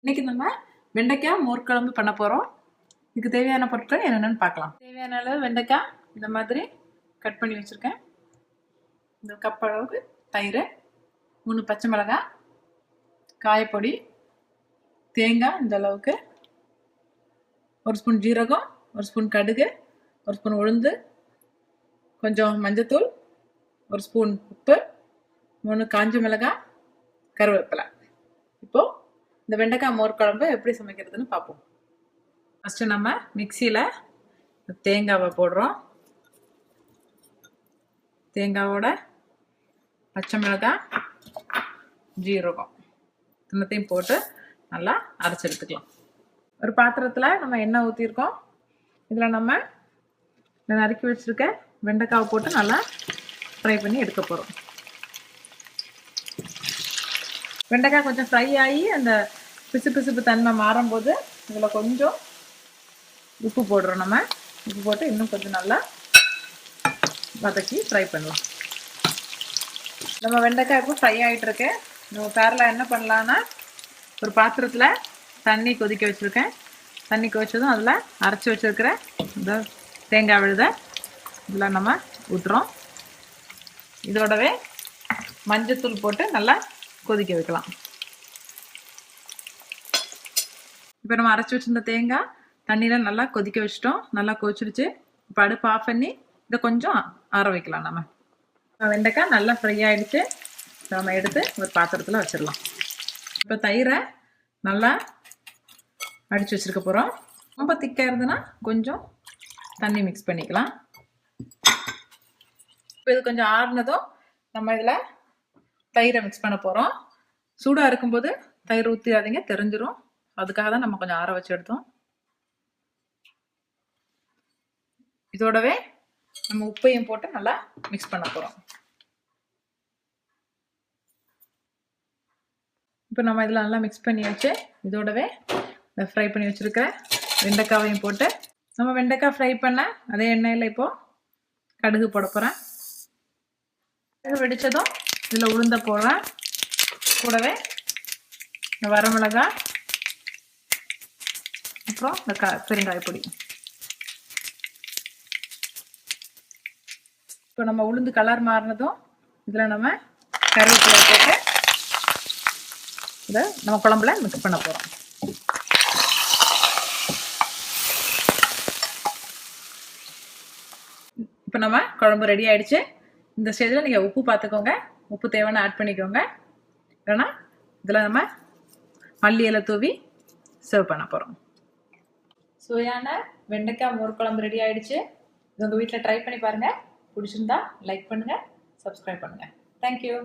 இன்னைக்கு நம்ம வெண்டைக்காய் மோர் குழம்பு பண்ண போகிறோம். இதுக்கு தேவையான பொருட்கள் என்னென்னு பார்க்கலாம். தேவையான அளவு வெண்டைக்காய் இந்த மாதிரி கட் பண்ணி வச்சுருக்கேன். இந்த கப் அளவுக்கு தயிர், 3 பச்சை மிளகாய், காயப்பொடி, தேங்காய் இந்த அளவுக்கு, 1 ஸ்பூன் ஜீரகம், 1 ஸ்பூன் கடுகு, 1 ஸ்பூன் உளுந்து, கொஞ்சம் மஞ்சத்தூள், 1 ஸ்பூன் உப்பு, 3 காஞ்ச மிளகாய், கருவேப்பிலை. இப்போது இந்த வெண்டைக்காய் மோர் குழம்பு எப்படி சமைக்கிறதுன்னு பார்ப்போம். ஃபஸ்ட்டு நம்ம மிக்சியில் தேங்காவை போடுறோம். தேங்காவோட பச்சை மிளகாய், ஜீரகம் எல்லாத்தையும் போட்டு நல்லா அரைச்சி எடுத்துக்கலாம். ஒரு பாத்திரத்தில் நம்ம எண்ணெய் ஊற்றிருக்கோம். இதில் நம்ம நறுக்கி வச்சுருக்க வெண்டைக்காவை போட்டு நல்லா ஃப்ரை பண்ணி எடுக்க போகிறோம். வெண்டைக்காய் கொஞ்சம் ஃப்ரை ஆகி அந்த பிசுபிசுப்பு தன்மை மாறும்போது இதில் கொஞ்சம் உப்பு போடுறோம். நம்ம உப்பு போட்டு இன்னும் கொஞ்சம் நல்லா வதக்கி ஃப்ரை பண்ணலாம். நம்ம வெண்டைக்காய் இப்போ ஃப்ரை ஆகிட்டுருக்கு. நம்ம பேரில் என்ன பண்ணலான்னா, ஒரு பாத்திரத்தில் தண்ணி கொதிக்க வச்சுருக்கேன். தண்ணி கொதிச்சதும் அதில் அரைச்சி வச்சுருக்கிற இந்த தேங்காய் விழுதை இதில் நம்ம ஊற்றுறோம். இதோடவே மஞ்சத்தூள் போட்டு நல்லா கொதிக்க வைக்கலாம். இப்போ நம்ம அரைச்சி வச்சிருந்த தேங்காய் தண்ணியில் நல்லா கொதிக்க வச்சிட்டோம். நல்லா கொதிச்சிருச்சு. இப்போ அடுப்பு ஆஃப் பண்ணி இதை கொஞ்சம் ஆற வைக்கலாம். நம்ம வெண்டைக்காய் நல்லா ஃப்ரை ஆகிடுச்சு. நம்ம எடுத்து ஒரு பாத்திரத்தில் வச்சிடலாம். இப்போ தயிரை நல்லா அடித்து வச்சுருக்க போகிறோம். ரொம்ப திக்காக இருந்ததுன்னா கொஞ்சம் தண்ணி மிக்ஸ் பண்ணிக்கலாம். இப்போ இது கொஞ்சம் ஆறுனதும் நம்ம இதில் தயிரை மிக்ஸ் பண்ண போகிறோம். சூடாக இருக்கும்போது தயிர் ஊற்றிடாதீங்க, தெரிஞ்சிடும். அதுக்காக தான் நம்ம கொஞ்சம் ஆற வச்சு எடுத்தோம். இதோடவே நம்ம உப்பையும் போட்டு நல்லா மிக்ஸ் பண்ண போகிறோம். இப்போ நம்ம இதில் நல்லா மிக்ஸ் பண்ணி வச்சு இதோடவே இந்த ஃப்ரை பண்ணி வச்சுருக்கிற வெண்டைக்காவையும் போட்டு நம்ம வெண்டைக்காய் ஃப்ரை பண்ண அதே எண்ணெயில் இப்போது கடுகு போட போகிறேன். கடுகு வெடித்ததும் இதில் உளுந்த போடுறேன். கூடவே இந்த வரமிளகாய், அப்புறம் இந்த பெருங்காய பொடி. இப்போ நம்ம உளுந்து கலர் மாறினதும் இதில் நம்ம கருவேப்பிலை போட்டு இதை நம்ம குழம்புல மிக்ஸ் பண்ண போகிறோம். இப்போ நம்ம குழம்பு ரெடி ஆகிடுச்சு. இந்த ஸ்டேஜில் நீங்கள் உப்பு பார்த்துக்கோங்க. உப்பு தேவையான ஆட் பண்ணிக்கோங்க. இல்லைன்னா இதில் நம்ம மல்லி இலை தூவி சர்வ் பண்ண போகிறோம். சுவையான வெண்டைக்காய் மோர் குழம்பு ரெடி ஆகிடுச்சு. இது உங்கள் வீட்டில் ட்ரை பண்ணி பாருங்கள். பிடிச்சிருந்தா லைக் பண்ணுங்கள், சப்ஸ்கிரைப் பண்ணுங்கள். தேங்க்யூ.